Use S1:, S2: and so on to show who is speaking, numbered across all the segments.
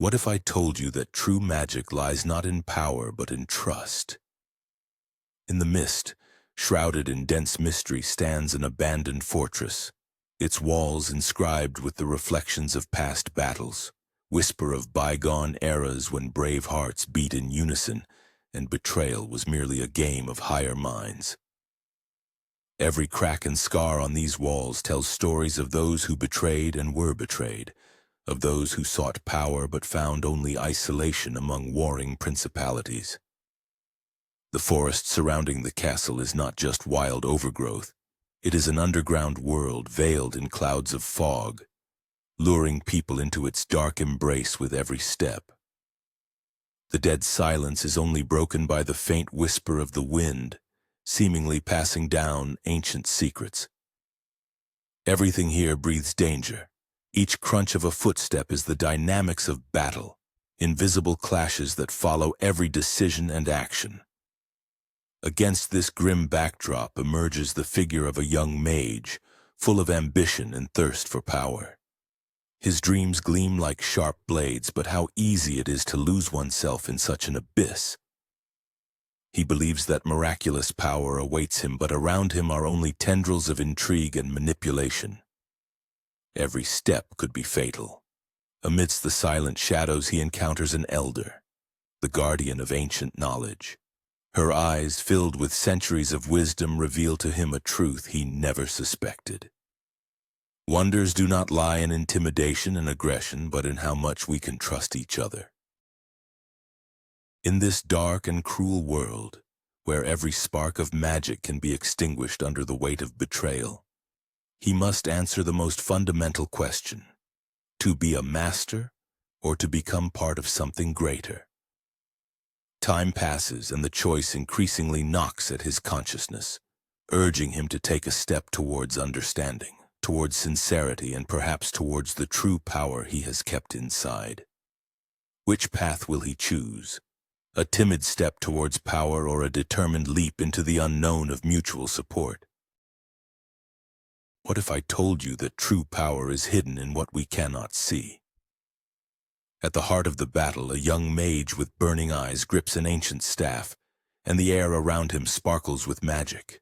S1: What if I told you that true magic lies not in power but in trust? In the mist, shrouded in dense mystery, stands an abandoned fortress, its walls inscribed with the reflections of past battles, whisper of bygone eras when brave hearts beat in unison and betrayal was merely a game of higher minds. Every crack and scar on these walls tells stories of those who betrayed and were betrayed, of those who sought power but found only isolation among warring principalities. The forest surrounding the castle is not just wild overgrowth, it is an underground world veiled in clouds of fog, luring people into its dark embrace with every step. The dead silence is only broken by the faint whisper of the wind, seemingly passing down ancient secrets. Everything here breathes danger. Each crunch of a footstep is the dynamics of battle, invisible clashes that follow every decision and action. Against this grim backdrop emerges the figure of a young mage, full of ambition and thirst for power. His dreams gleam like sharp blades, but how easy it is to lose oneself in such an abyss. He believes that miraculous power awaits him, but around him are only tendrils of intrigue and manipulation. Every step could be fatal. Amidst the silent shadows he encounters an elder, the guardian of ancient knowledge. Her eyes, filled with centuries of wisdom, reveal to him a truth he never suspected. Wonders do not lie in intimidation and aggression, but in how much we can trust each other. In this dark and cruel world, where every spark of magic can be extinguished under the weight of betrayal, he must answer the most fundamental question: to be a master or to become part of something greater? Time passes and the choice increasingly knocks at his consciousness, urging him to take a step towards understanding, towards sincerity, and perhaps towards the true power he has kept inside. Which path will he choose? A timid step towards power or a determined leap into the unknown of mutual support? What if I told you that true power is hidden in what we cannot see? At the heart of the battle, a young mage with burning eyes grips an ancient staff, and the air around him sparkles with magic.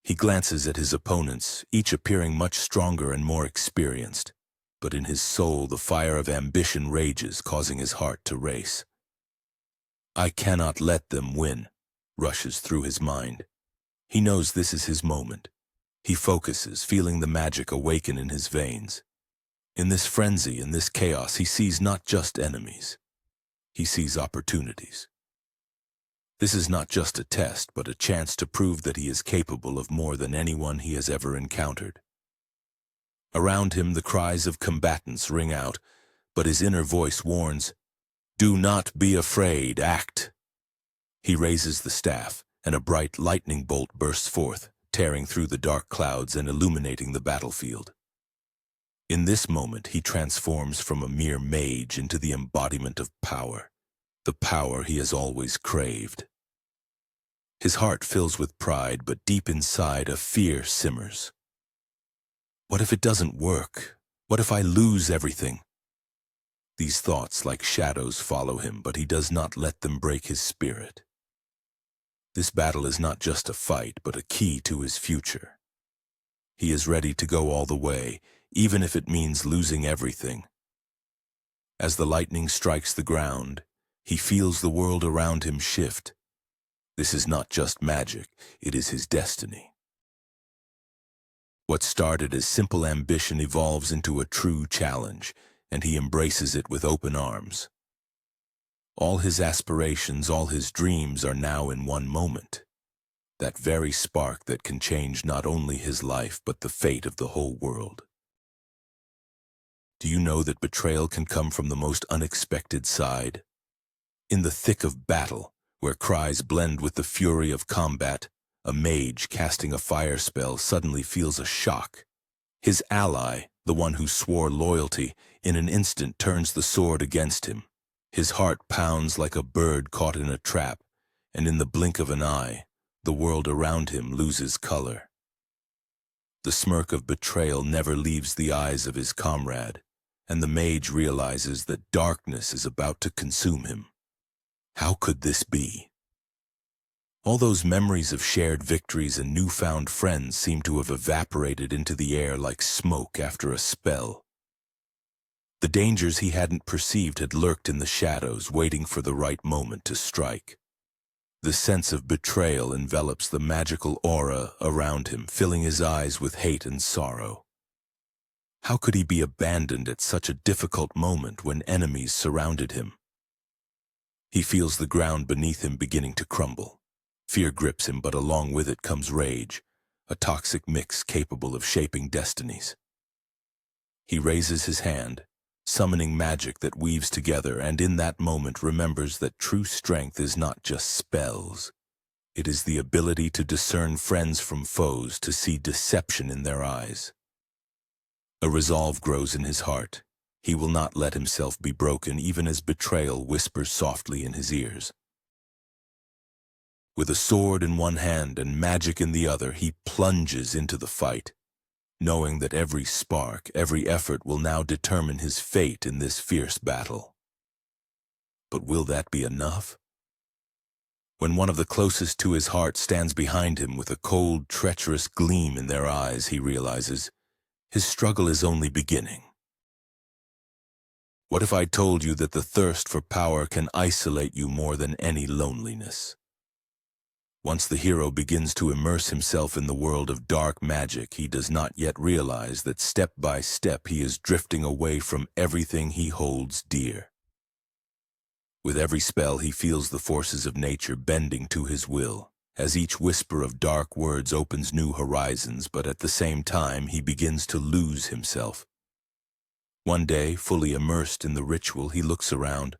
S1: He glances at his opponents, each appearing much stronger and more experienced, but in his soul the fire of ambition rages, causing his heart to race. "I cannot let them win," rushes through his mind. He knows this is his moment. He focuses, feeling the magic awaken in his veins. In this frenzy, in this chaos, he sees not just enemies. He sees opportunities. This is not just a test, but a chance to prove that he is capable of more than anyone he has ever encountered. Around him, the cries of combatants ring out, but his inner voice warns, "Do not be afraid, act." He raises the staff, and a bright lightning bolt bursts forth, tearing through the dark clouds and illuminating the battlefield. In this moment, he transforms from a mere mage into the embodiment of power, the power he has always craved. His heart fills with pride, but deep inside a fear simmers. What if it doesn't work? What if I lose everything? These thoughts, like shadows, follow him, but he does not let them break his spirit. This battle is not just a fight, but a key to his future. He is ready to go all the way, even if it means losing everything. As the lightning strikes the ground, he feels the world around him shift. This is not just magic, it is his destiny. What started as simple ambition evolves into a true challenge, and he embraces it with open arms. All his aspirations, all his dreams are now in one moment. That very spark that can change not only his life, but the fate of the whole world. Do you know that betrayal can come from the most unexpected side? In the thick of battle, where cries blend with the fury of combat, a mage casting a fire spell suddenly feels a shock. His ally, the one who swore loyalty, in an instant turns the sword against him. His heart pounds like a bird caught in a trap, and in the blink of an eye, the world around him loses color. The smirk of betrayal never leaves the eyes of his comrade, and the mage realizes that darkness is about to consume him. How could this be? All those memories of shared victories and newfound friends seem to have evaporated into the air like smoke after a spell. The dangers he hadn't perceived had lurked in the shadows, waiting for the right moment to strike. The sense of betrayal envelops the magical aura around him, filling his eyes with hate and sorrow. How could he be abandoned at such a difficult moment when enemies surrounded him? He feels the ground beneath him beginning to crumble. Fear grips him, but along with it comes rage, a toxic mix capable of shaping destinies. He raises his hand, summoning magic that weaves together, and in that moment remembers that true strength is not just spells. It is the ability to discern friends from foes, to see deception in their eyes. A resolve grows in his heart. He will not let himself be broken, even as betrayal whispers softly in his ears. With a sword in one hand and magic in the other, he plunges into the fight, knowing that every spark, every effort will now determine his fate in this fierce battle. But will that be enough? When one of the closest to his heart stands behind him with a cold, treacherous gleam in their eyes, he realizes his struggle is only beginning. What if I told you that the thirst for power can isolate you more than any loneliness? Once the hero begins to immerse himself in the world of dark magic, he does not yet realize that step by step he is drifting away from everything he holds dear. With every spell, he feels the forces of nature bending to his will, as each whisper of dark words opens new horizons, but at the same time he begins to lose himself. One day, fully immersed in the ritual, he looks around.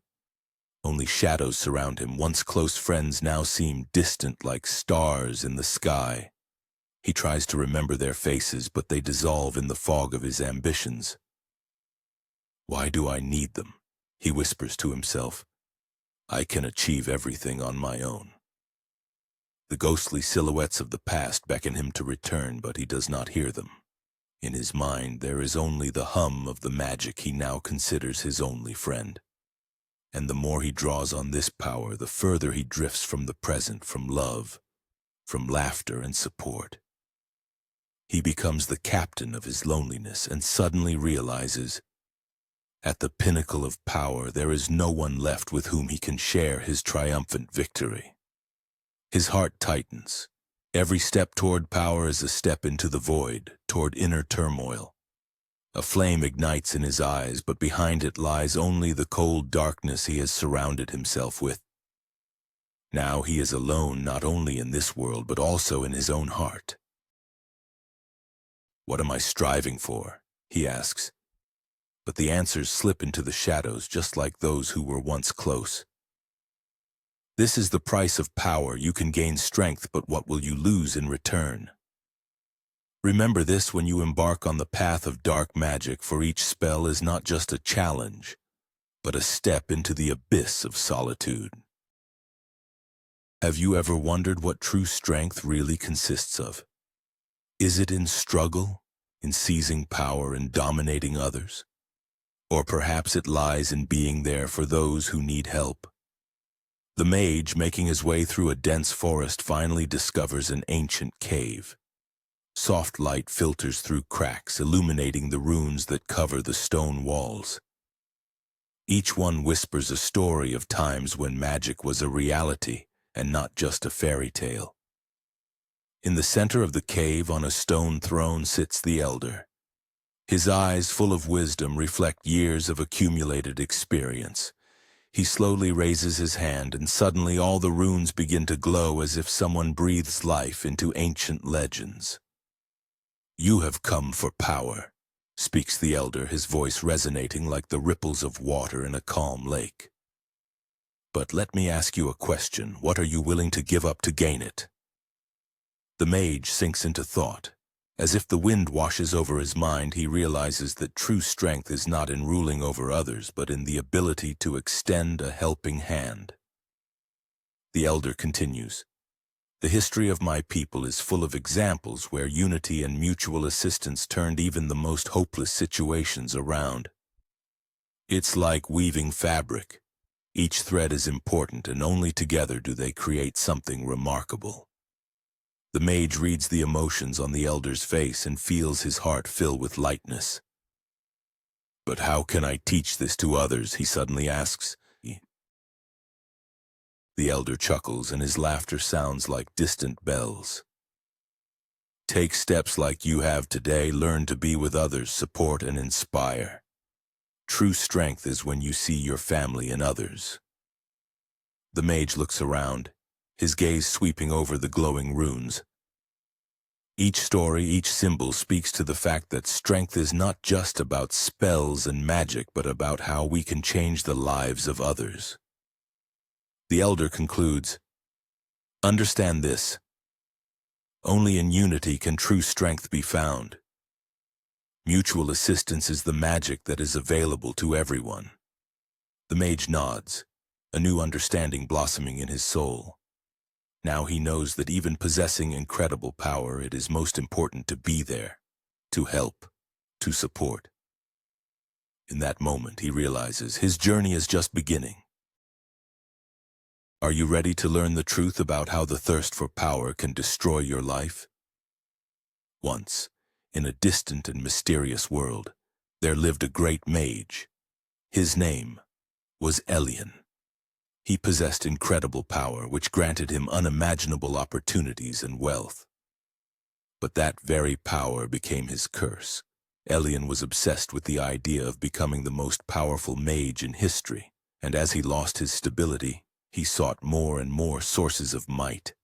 S1: Only shadows surround him. Once close friends now seem distant like stars in the sky. He tries to remember their faces, but they dissolve in the fog of his ambitions. Why do I need them? He whispers to himself. I can achieve everything on my own. The ghostly silhouettes of the past beckon him to return, but he does not hear them. In his mind, there is only the hum of the magic he now considers his only friend. And the more he draws on this power, the further he drifts from the present, from love, from laughter and support. He becomes the captain of his loneliness and suddenly realizes, at the pinnacle of power, there is no one left with whom he can share his triumphant victory. His heart tightens. Every step toward power is a step into the void, toward inner turmoil. A flame ignites in his eyes, but behind it lies only the cold darkness he has surrounded himself with. Now he is alone, not only in this world, but also in his own heart. What am I striving for? He asks. But the answers slip into the shadows, just like those who were once close. This is the price of power. You can gain strength, but what will you lose in return? Remember this when you embark on the path of dark magic, for each spell is not just a challenge, but a step into the abyss of solitude. Have you ever wondered what true strength really consists of? Is it in struggle, in seizing power and dominating others? Or perhaps it lies in being there for those who need help? The mage, making his way through a dense forest, finally discovers an ancient cave. Soft light filters through cracks, illuminating the runes that cover the stone walls. Each one whispers a story of times when magic was a reality and not just a fairy tale. In the center of the cave, on a stone throne, sits the elder. His eyes, full of wisdom, reflect years of accumulated experience. He slowly raises his hand, and suddenly all the runes begin to glow as if someone breathes life into ancient legends. You have come for power, speaks the elder, his voice resonating like the ripples of water in a calm lake. But let me ask you a question. What are you willing to give up to gain it? The mage sinks into thought. As if the wind washes over his mind, he realizes that true strength is not in ruling over others, but in the ability to extend a helping hand. The elder continues, the history of my people is full of examples where unity and mutual assistance turned even the most hopeless situations around. It's like weaving fabric. Each thread is important, and only together do they create something remarkable. The mage reads the emotions on the elder's face and feels his heart fill with lightness. "But how can I teach this to others?" he suddenly asks. The elder chuckles, and his laughter sounds like distant bells. "Take steps like you have today. Learn to be with others, support and inspire. True strength is when you see your family in others." The mage looks around, his gaze sweeping over the glowing runes. Each story, each symbol speaks to the fact that strength is not just about spells and magic, but about how we can change the lives of others. The elder concludes, "Understand this. Only in unity can true strength be found. Mutual assistance is the magic that is available to everyone." The mage nods, a new understanding blossoming in his soul. Now he knows that even possessing incredible power, it is most important to be there, to help, to support. In that moment, he realizes his journey is just beginning. Are you ready to learn the truth about how the thirst for power can destroy your life? Once, in a distant and mysterious world, there lived a great mage. His name was Elian. He possessed incredible power, which granted him unimaginable opportunities and wealth. But that very power became his curse. Elian was obsessed with the idea of becoming the most powerful mage in history, and as he lost his stability, he sought more and more sources of might.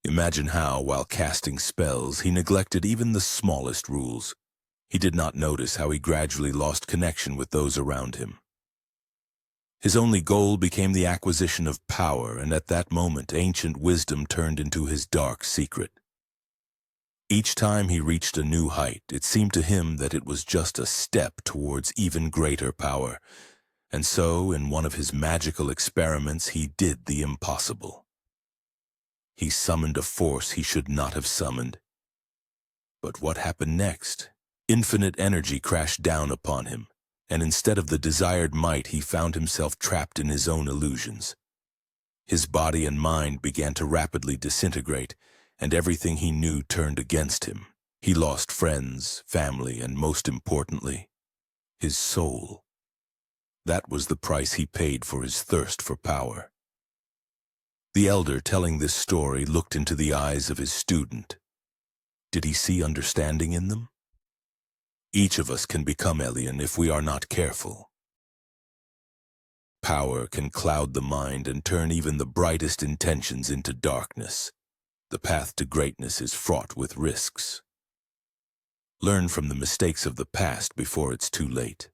S1: Imagine how, while casting spells, he neglected even the smallest rules. He did not notice how he gradually lost connection with those around him. His only goal became the acquisition of power, and at that moment ancient wisdom turned into his dark secret. Each time he reached a new height, it seemed to him that it was just a step towards even greater power, and so, in one of his magical experiments, he did the impossible. He summoned a force he should not have summoned. But what happened next? Infinite energy crashed down upon him, and instead of the desired might, he found himself trapped in his own illusions. His body and mind began to rapidly disintegrate, and everything he knew turned against him. He lost friends, family, and most importantly, his soul. That was the price he paid for his thirst for power. The elder telling this story looked into the eyes of his student. Did he see understanding in them? Each of us can become Elian if we are not careful. Power can cloud the mind and turn even the brightest intentions into darkness. The path to greatness is fraught with risks. Learn from the mistakes of the past before it's too late.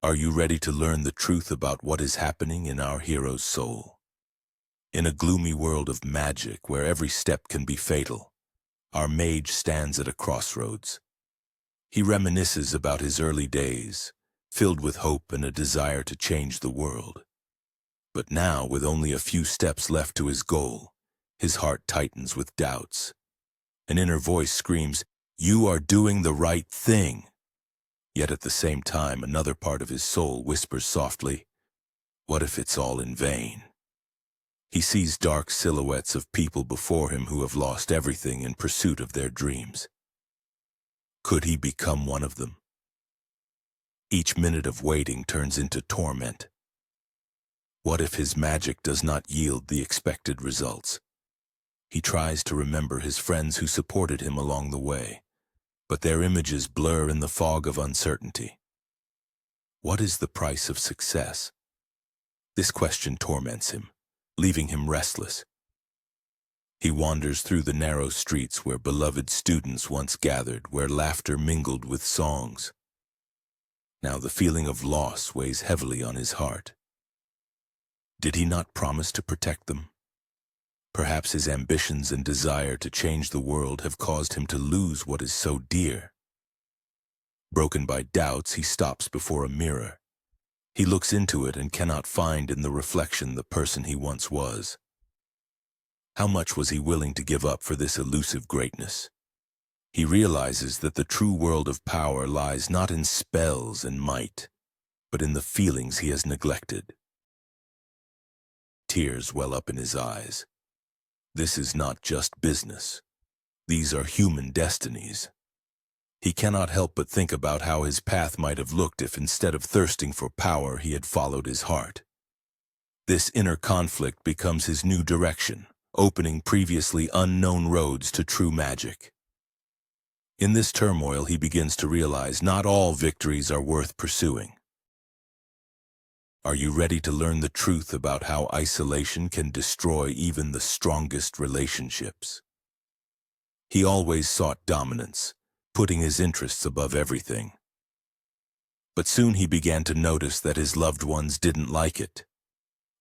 S1: Are you ready to learn the truth about what is happening in our hero's soul? In a gloomy world of magic where every step can be fatal, our mage stands at a crossroads. He reminisces about his early days, filled with hope and a desire to change the world. But now, with only a few steps left to his goal, his heart tightens with doubts. An inner voice screams, "You are doing the right thing." Yet at the same time, another part of his soul whispers softly, "What if it's all in vain?" He sees dark silhouettes of people before him who have lost everything in pursuit of their dreams. Could he become one of them? Each minute of waiting turns into torment. What if his magic does not yield the expected results? He tries to remember his friends who supported him along the way, but their images blur in the fog of uncertainty. What is the price of success? This question torments him, leaving him restless. He wanders through the narrow streets where beloved students once gathered, where laughter mingled with songs. Now the feeling of loss weighs heavily on his heart. Did he not promise to protect them? Perhaps his ambitions and desire to change the world have caused him to lose what is so dear. Broken by doubts, he stops before a mirror. He looks into it and cannot find in the reflection the person he once was. How much was he willing to give up for this elusive greatness? He realizes that the true world of power lies not in spells and might, but in the feelings he has neglected. Tears well up in his eyes. This is not just business. These are human destinies. He cannot help but think about how his path might have looked if instead of thirsting for power he had followed his heart. This inner conflict becomes his new direction, opening previously unknown roads to true magic. In this turmoil he begins to realize not all victories are worth pursuing. Are you ready to learn the truth about how isolation can destroy even the strongest relationships? He always sought dominance, putting his interests above everything. But soon he began to notice that his loved ones didn't like it.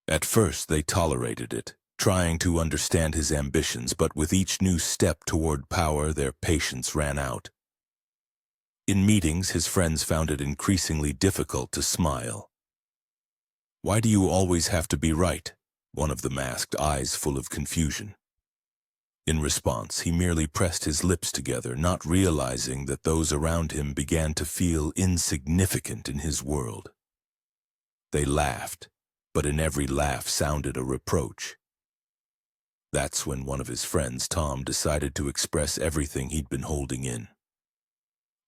S1: At first they tolerated it, trying to understand his ambitions, but with each new step toward power their patience ran out. In meetings his friends found it increasingly difficult to smile. "Why do you always have to be right?" one of them asked, eyes full of confusion. In response, he merely pressed his lips together, not realizing that those around him began to feel insignificant in his world. They laughed, but in every laugh sounded a reproach. That's when one of his friends, Tom, decided to express everything he'd been holding in.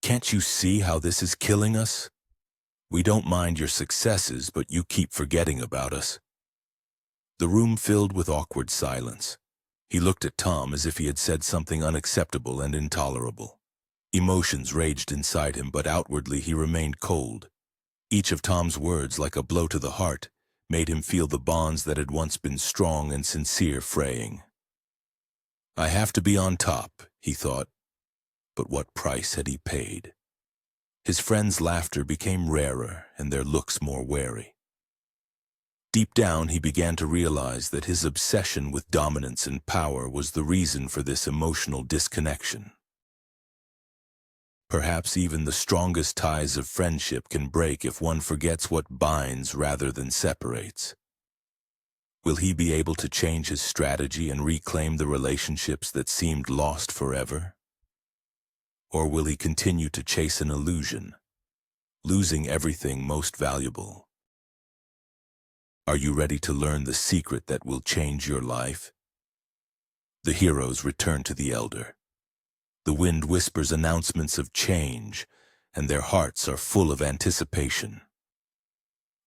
S1: "Can't you see how this is killing us? We don't mind your successes, but you keep forgetting about us." The room filled with awkward silence. He looked at Tom as if he had said something unacceptable and intolerable. Emotions raged inside him, but outwardly he remained cold. Each of Tom's words, like a blow to the heart, made him feel the bonds that had once been strong and sincere fraying. "I have to be on top," he thought. But what price had he paid? His friends' laughter became rarer and their looks more wary. Deep down, he began to realize that his obsession with dominance and power was the reason for this emotional disconnection. Perhaps even the strongest ties of friendship can break if one forgets what binds rather than separates. Will he be able to change his strategy and reclaim the relationships that seemed lost forever? Or will he continue to chase an illusion, losing everything most valuable? Are you ready to learn the secret that will change your life? The heroes return to the elder. The wind whispers announcements of change, and their hearts are full of anticipation.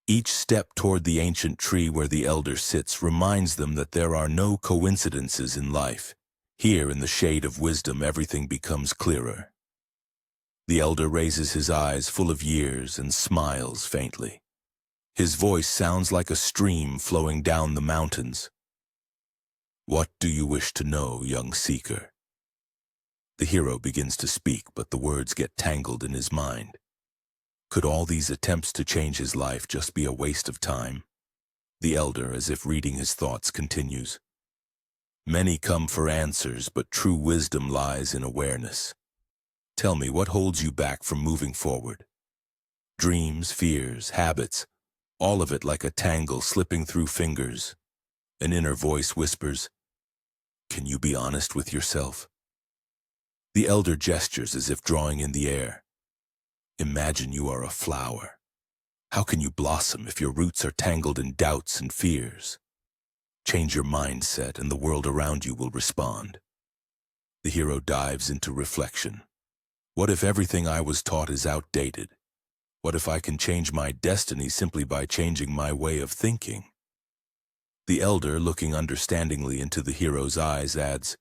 S1: Each step toward the ancient tree where the elder sits reminds them that there are no coincidences in life. Here, in the shade of wisdom, everything becomes clearer. The elder raises his eyes full of years and smiles faintly. His voice sounds like a stream flowing down the mountains. "What do you wish to know, young seeker?" The hero begins to speak, but the words get tangled in his mind. Could all these attempts to change his life just be a waste of time? The elder, as if reading his thoughts, continues. "Many come for answers, but true wisdom lies in awareness. Tell me, what holds you back from moving forward? Dreams, fears, habits, all of it like a tangle slipping through fingers. An inner voice whispers, 'Can you be honest with yourself?' The elder gestures as if drawing in the air. Imagine you are a flower. How can you blossom if your roots are tangled in doubts and fears? Change your mindset and the world around you will respond." The hero dives into reflection. What if everything I was taught is outdated? What if I can change my destiny simply by changing my way of thinking? The elder, looking understandingly into the hero's eyes, adds,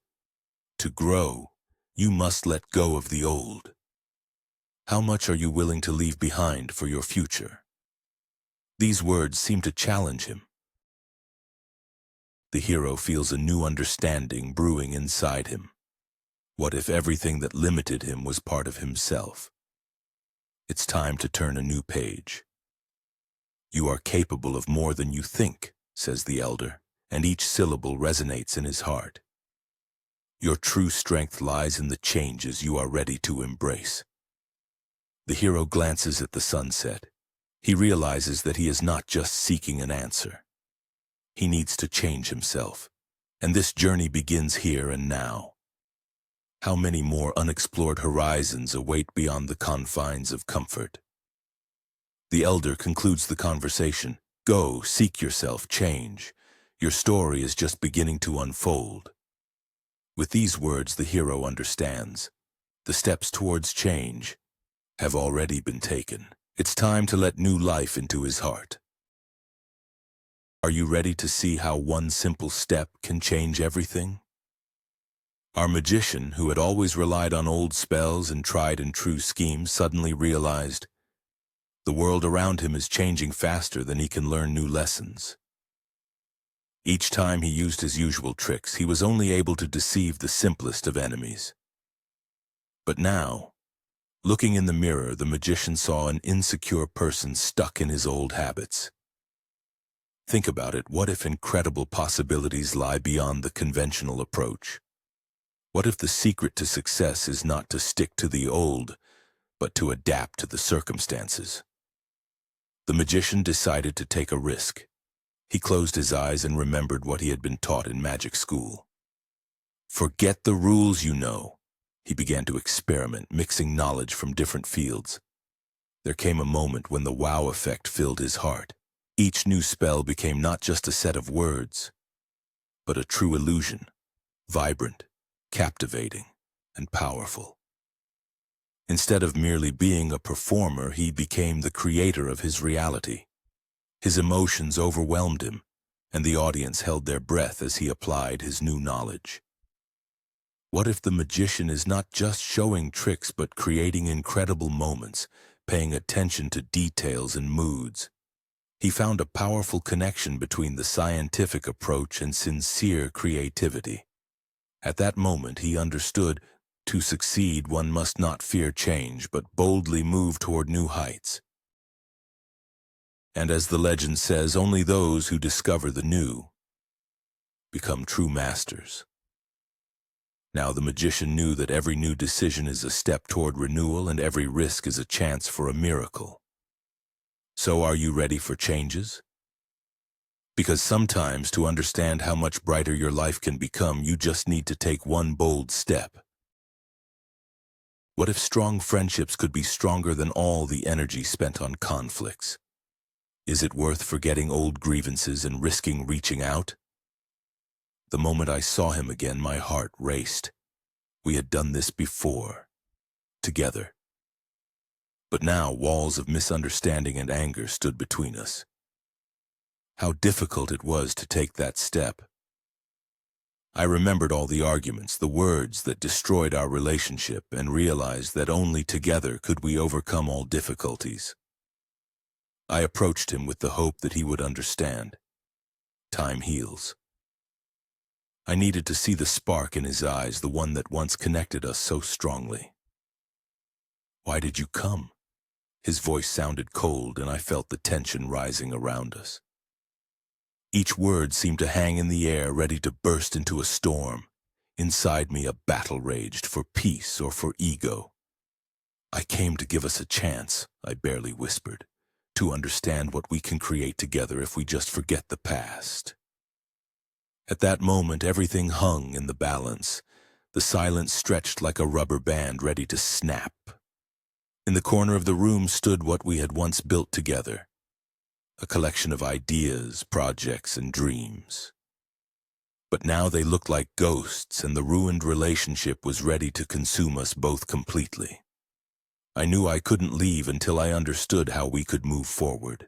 S1: "To grow, you must let go of the old. How much are you willing to leave behind for your future?" These words seem to challenge him. The hero feels a new understanding brewing inside him. What if everything that limited him was part of himself? It's time to turn a new page. "You are capable of more than you think," says the elder, and each syllable resonates in his heart. "Your true strength lies in the changes you are ready to embrace." The hero glances at the sunset. He realizes that he is not just seeking an answer. He needs to change himself, and this journey begins here and now. How many more unexplored horizons await beyond the confines of comfort? The elder concludes the conversation. Go, seek yourself, change. Your story is just beginning to unfold. With these words, the hero understands. The steps towards change have already been taken. It's time to let new life into his heart. Are you ready to see how one simple step can change everything? Our magician, who had always relied on old spells and tried and true schemes, suddenly realized the world around him is changing faster than he can learn new lessons. Each time he used his usual tricks, he was only able to deceive the simplest of enemies. But now, looking in the mirror, the magician saw an insecure person stuck in his old habits. Think about it. What if incredible possibilities lie beyond the conventional approach? What if the secret to success is not to stick to the old, but to adapt to the circumstances? The magician decided to take a risk. He closed his eyes and remembered what he had been taught in magic school. Forget the rules you know. He began to experiment, mixing knowledge from different fields. There came a moment when the wow effect filled his heart. Each new spell became not just a set of words, but a true illusion, vibrant, captivating, and powerful. Instead of merely being a performer, he became the creator of his reality. His emotions overwhelmed him, and the audience held their breath as he applied his new knowledge. What if the magician is not just showing tricks but creating incredible moments, paying attention to details and moods? He found a powerful connection between the scientific approach and sincere creativity. At that moment, he understood, to succeed, one must not fear change, but boldly move toward new heights. And as the legend says, only those who discover the new become true masters. Now the magician knew that every new decision is a step toward renewal and every risk is a chance for a miracle. So are you ready for changes? Because sometimes, to understand how much brighter your life can become, you just need to take one bold step. What if strong friendships could be stronger than all the energy spent on conflicts? Is it worth forgetting old grievances and risking reaching out? The moment I saw him again, my heart raced. We had done this before, together. But now walls of misunderstanding and anger stood between us. How difficult it was to take that step. I remembered all the arguments, the words that destroyed our relationship, and realized that only together could we overcome all difficulties. I approached him with the hope that he would understand. Time heals. I needed to see the spark in his eyes, the one that once connected us so strongly. Why did you come? His voice sounded cold, and I felt the tension rising around us. Each word seemed to hang in the air, ready to burst into a storm. Inside me, a battle raged, for peace or for ego. I came to give us a chance, I barely whispered, to understand what we can create together if we just forget the past. At that moment, everything hung in the balance. The silence stretched like a rubber band ready to snap. In the corner of the room stood what we had once built together. A collection of ideas, projects, and dreams. But now they looked like ghosts, and the ruined relationship was ready to consume us both completely. I knew I couldn't leave until I understood how we could move forward.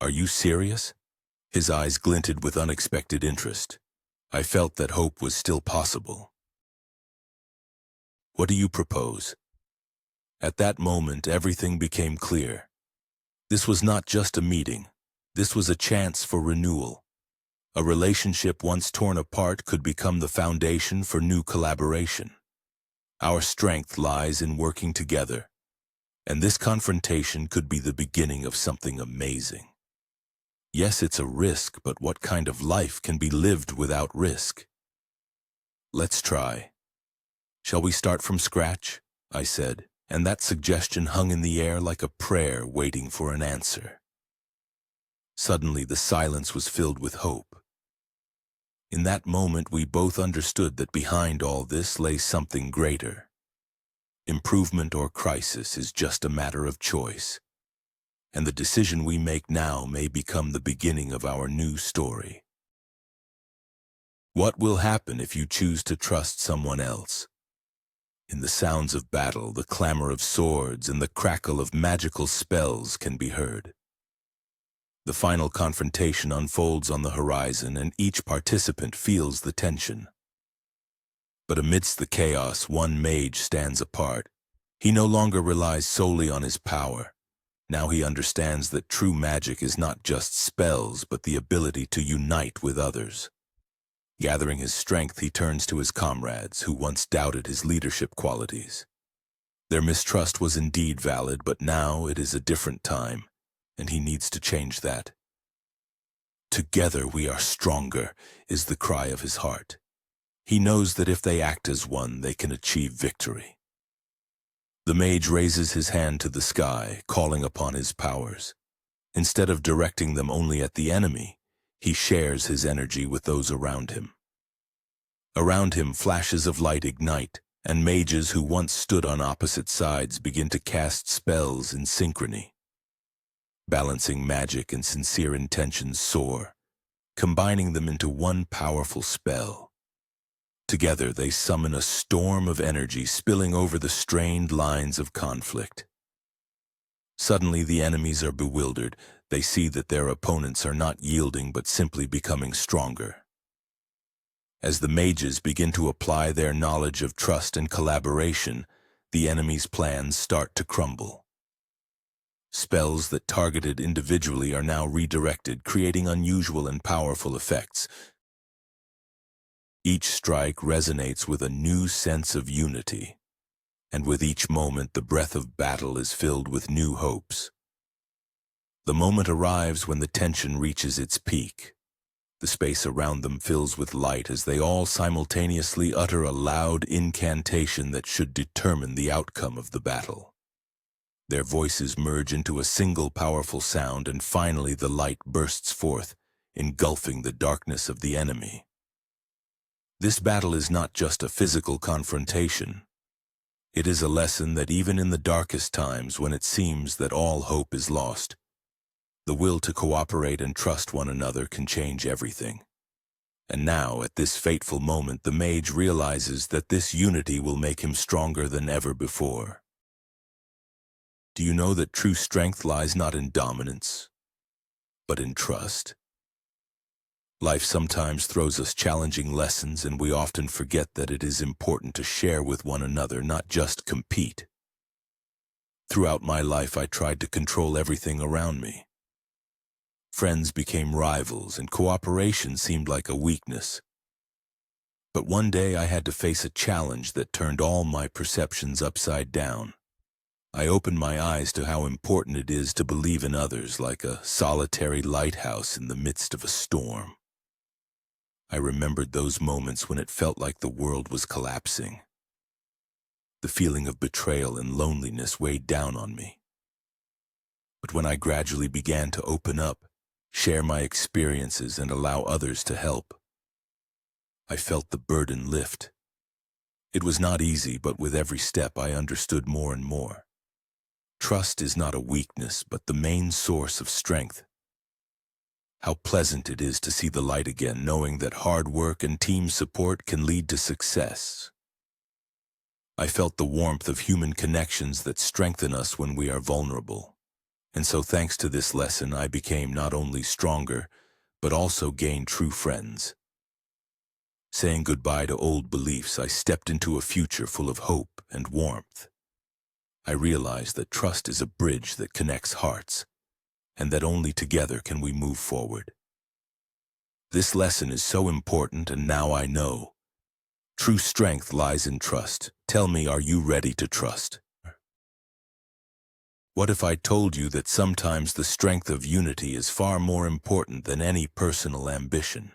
S1: Are you serious? His eyes glinted with unexpected interest. I felt that hope was still possible. What do you propose? At that moment, everything became clear. This was not just a meeting. This was a chance for renewal. A relationship once torn apart could become the foundation for new collaboration. Our strength lies in working together, and this confrontation could be the beginning of something amazing. Yes, it's a risk, but what kind of life can be lived without risk? Let's try. Shall we start from scratch? I said, and that suggestion hung in the air like a prayer waiting for an answer. Suddenly, the silence was filled with hope. In that moment, we both understood that behind all this lay something greater. Improvement or crisis is just a matter of choice, and the decision we make now may become the beginning of our new story. What will happen if you choose to trust someone else? In the sounds of battle, the clamor of swords and the crackle of magical spells can be heard. The final confrontation unfolds on the horizon, and each participant feels the tension. But amidst the chaos, one mage stands apart. He no longer relies solely on his power. Now he understands that true magic is not just spells, but the ability to unite with others. Gathering his strength, he turns to his comrades, who once doubted his leadership qualities. Their mistrust was indeed valid, but now it is a different time, and he needs to change that. "Together we are stronger," is the cry of his heart. He knows that if they act as one, they can achieve victory. The mage raises his hand to the sky, calling upon his powers. Instead of directing them only at the enemy, he shares his energy with those around him. Around him, flashes of light ignite, and mages who once stood on opposite sides begin to cast spells in synchrony. Balancing magic and sincere intentions soar, combining them into one powerful spell. Together they summon a storm of energy spilling over the strained lines of conflict. Suddenly the enemies are bewildered. They see that their opponents are not yielding but simply becoming stronger. As the mages begin to apply their knowledge of trust and collaboration, the enemy's plans start to crumble. Spells that targeted individually are now redirected, creating unusual and powerful effects. Each strike resonates with a new sense of unity, and with each moment the breath of battle is filled with new hopes. The moment arrives when the tension reaches its peak. The space around them fills with light as they all simultaneously utter a loud incantation that should determine the outcome of the battle. Their voices merge into a single powerful sound, and finally the light bursts forth, engulfing the darkness of the enemy. This battle is not just a physical confrontation. It is a lesson that even in the darkest times, when it seems that all hope is lost, the will to cooperate and trust one another can change everything. And now, at this fateful moment, the mage realizes that this unity will make him stronger than ever before. Do you know that true strength lies not in dominance, but in trust? Life sometimes throws us challenging lessons, and we often forget that it is important to share with one another, not just compete. Throughout my life, I tried to control everything around me. Friends became rivals, and cooperation seemed like a weakness. But one day I had to face a challenge that turned all my perceptions upside down. I opened my eyes to how important it is to believe in others, like a solitary lighthouse in the midst of a storm. I remembered those moments when it felt like the world was collapsing. The feeling of betrayal and loneliness weighed down on me. But when I gradually began to open up, share my experiences, and allow others to help, I felt the burden lift. It was not easy, but with every step I understood more and more. Trust is not a weakness, but the main source of strength. How pleasant it is to see the light again, knowing that hard work and team support can lead to success. I felt the warmth of human connections that strengthen us when we are vulnerable. And so thanks to this lesson, I became not only stronger, but also gained true friends. Saying goodbye to old beliefs, I stepped into a future full of hope and warmth. I realized that trust is a bridge that connects hearts, and that only together can we move forward. This lesson is so important, and now I know. True strength lies in trust. Tell me, are you ready to trust? What if I told you that sometimes the strength of unity is far more important than any personal ambition?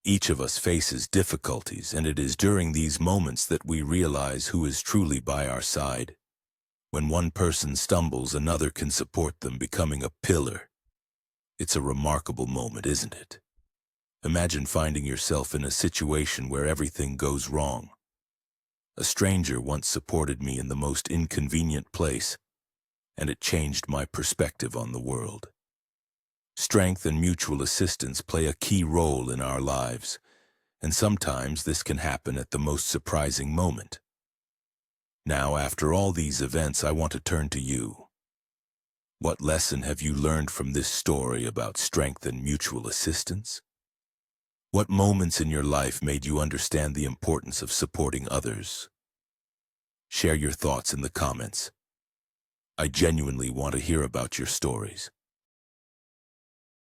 S1: Each of us faces difficulties, and it is during these moments that we realize who is truly by our side. When one person stumbles, another can support them, becoming a pillar. It's a remarkable moment, isn't it? Imagine finding yourself in a situation where everything goes wrong. A stranger once supported me in the most inconvenient place, and it changed my perspective on the world. Strength and mutual assistance play a key role in our lives, and sometimes this can happen at the most surprising moment. Now, after all these events, I want to turn to you. What lesson have you learned from this story about strength and mutual assistance? What moments in your life made you understand the importance of supporting others? Share your thoughts in the comments. I genuinely want to hear about your stories.